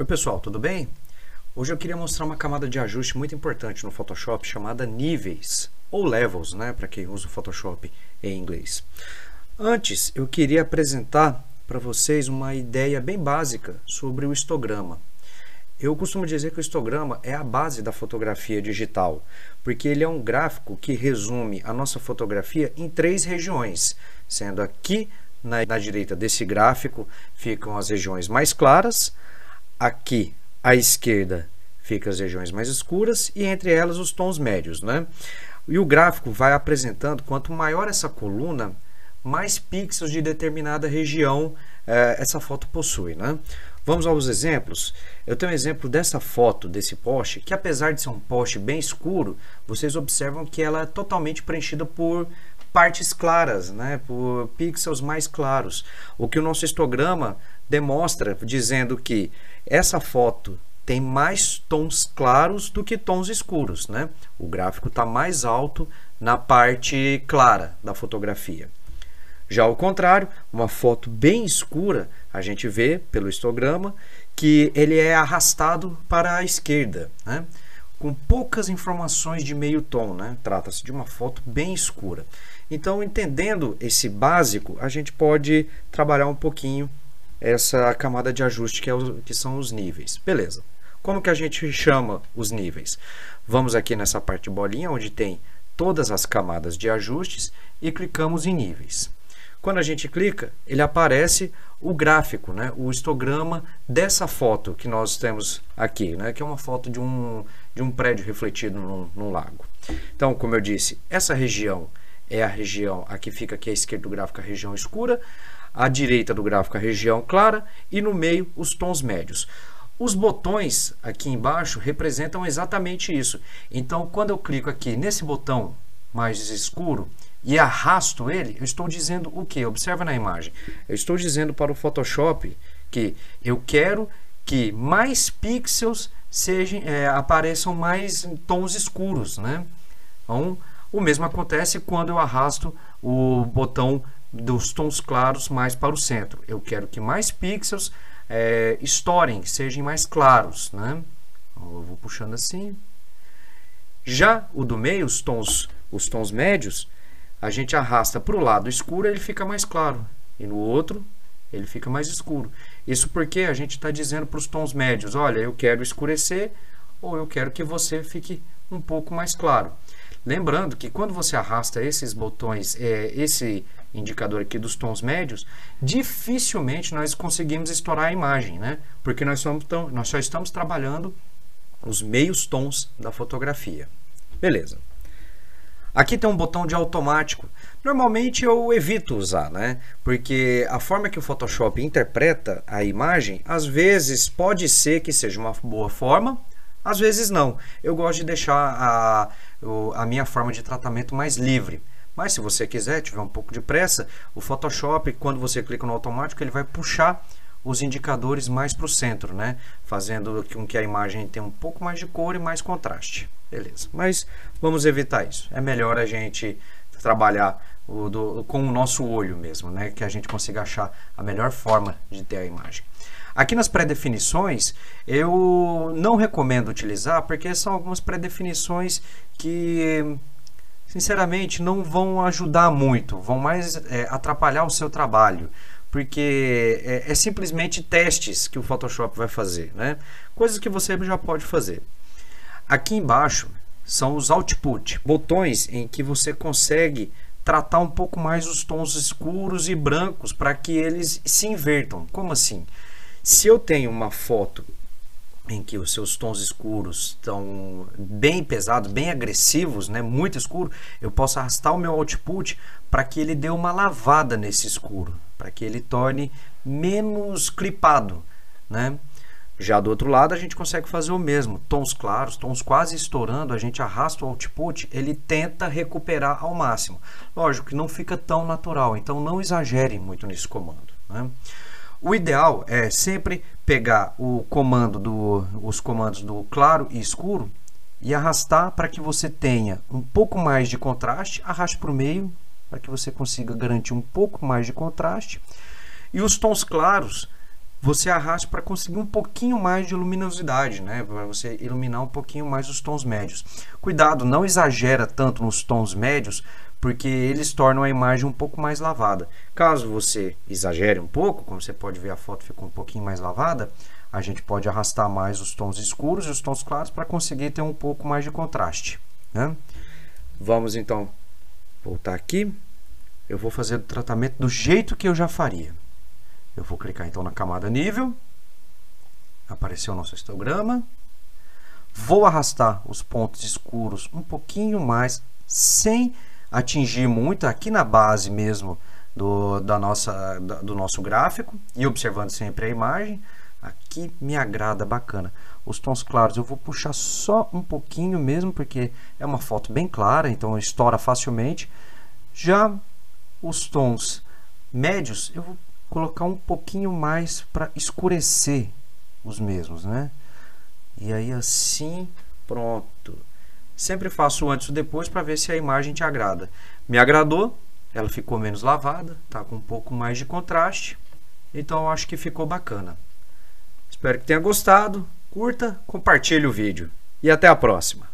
Oi pessoal, tudo bem? Hoje eu queria mostrar uma camada de ajuste muito importante no Photoshop chamada níveis, ou levels, né, para quem usa o Photoshop em inglês. Antes, eu queria apresentar para vocês uma ideia bem básica sobre o histograma. Eu costumo dizer que o histograma é a base da fotografia digital, porque ele é um gráfico que resume a nossa fotografia em 3 regiões, sendo aqui na direita desse gráfico ficam as regiões mais claras, aqui à esquerda ficam as regiões mais escuras e entre elas os tons médios, né? E o gráfico vai apresentando, quanto maior essa coluna, mais pixels de determinada região essa foto possui, né? Vamos aos exemplos. Eu tenho um exemplo dessa foto, desse poste, que apesar de ser um poste bem escuro, vocês observam que ela é totalmente preenchida por partes claras, né? Por pixels mais claros. O que o nosso histograma demonstra, dizendo que essa foto tem mais tons claros do que tons escuros, né? O gráfico está mais alto na parte clara da fotografia. Já ao contrário, uma foto bem escura, a gente vê pelo histograma que ele é arrastado para a esquerda, né? Com poucas informações de meio tom, né? Trata-se de uma foto bem escura. Então, entendendo esse básico, a gente pode trabalhar um pouquinho essa camada de ajuste que são os níveis. Beleza. Como que a gente chama os níveis? Vamos aqui nessa parte de bolinha, onde tem todas as camadas de ajustes e clicamos em níveis. Quando a gente clica, ele aparece o gráfico, né? O histograma dessa foto que nós temos aqui, né? Que é uma foto de um prédio refletido num lago. Então, como eu disse, essa região é a região, aqui fica aqui à esquerda do gráfico a região escura, à direita do gráfico a região clara e no meio os tons médios. Os botões aqui embaixo representam exatamente isso. Então, quando eu clico aqui nesse botão mais escuro e arrasto ele, eu estou dizendo o que? Observa na imagem. Eu estou dizendo para o Photoshop que eu quero que mais pixels apareçam mais em tons escuros, né? Então, o mesmo acontece quando eu arrasto o botão dos tons claros mais para o centro. Eu quero que mais pixels estourem, sejam mais claros, né? Então, eu vou puxando assim. Já o do meio, os tons médios, a gente arrasta para o lado escuro, ele fica mais claro. E no outro, ele fica mais escuro. Isso porque a gente está dizendo para os tons médios, olha, eu quero escurecer ou eu quero que você fique um pouco mais claro. Lembrando que quando você arrasta esses botões, esse indicador aqui dos tons médios, dificilmente nós conseguimos estourar a imagem, né? Porque nós só estamos trabalhando os meios tons da fotografia. Beleza. Aqui tem um botão de automático. Normalmente eu evito usar, né? Porque a forma que o Photoshop interpreta a imagem, às vezes pode ser que seja uma boa forma, às vezes não. Eu gosto de deixar a minha forma de tratamento mais livre. Mas se você quiser, tiver um pouco de pressa, o Photoshop, quando você clica no automático, ele vai puxar os indicadores mais para o centro, né? Fazendo com que a imagem tenha um pouco mais de cor e mais contraste. Beleza, mas vamos evitar isso. É melhor a gente trabalhar com o nosso olho mesmo, né? Que a gente consiga achar a melhor forma de ter a imagem. Aqui nas pré-definições, eu não recomendo utilizar, porque são algumas pré-definições que, sinceramente, não vão ajudar muito, vão mais atrapalhar o seu trabalho, porque é simplesmente testes que o Photoshop vai fazer, né? Coisas que você já pode fazer. Aqui embaixo são os output, botões em que você consegue tratar um pouco mais os tons escuros e brancos para que eles se invertam. Como assim? Se eu tenho uma foto em que os seus tons escuros estão bem pesados, bem agressivos, né, muito escuro, eu posso arrastar o meu output para que ele dê uma lavada nesse escuro, para que ele torne menos clipado, né? Já do outro lado a gente consegue fazer o mesmo, tons claros, tons quase estourando, a gente arrasta o output, ele tenta recuperar ao máximo. Lógico que não fica tão natural, então não exagere muito nesse comando, né? O ideal é sempre pegar os comandos do claro e escuro e arrastar para que você tenha um pouco mais de contraste, arraste para o meio para que você consiga garantir um pouco mais de contraste. E os tons claros você arraste para conseguir um pouquinho mais de luminosidade, né? Para você iluminar um pouquinho mais os tons médios. Cuidado, não exagera tanto nos tons médios, porque eles tornam a imagem um pouco mais lavada. Caso você exagere um pouco, como você pode ver, a foto ficou um pouquinho mais lavada, a gente pode arrastar mais os tons escuros e os tons claros para conseguir ter um pouco mais de contraste, né? Vamos então voltar aqui. Eu vou fazer o tratamento do jeito que eu já faria. Eu vou clicar então na camada nível, apareceu o nosso histograma, vou arrastar os pontos escuros um pouquinho mais, sem atingir muito, aqui na base mesmo do nosso gráfico, e observando sempre a imagem. Aqui me agrada, bacana. Os tons claros eu vou puxar só um pouquinho mesmo, porque é uma foto bem clara, então estoura facilmente. Já os tons médios eu vou colocar um pouquinho mais para escurecer os mesmos, né? E aí assim, pronto. Sempre faço antes e depois para ver se a imagem te agrada. Me agradou, ela ficou menos lavada, tá com um pouco mais de contraste, então eu acho que ficou bacana. Espero que tenha gostado, curta, compartilhe o vídeo e até a próxima.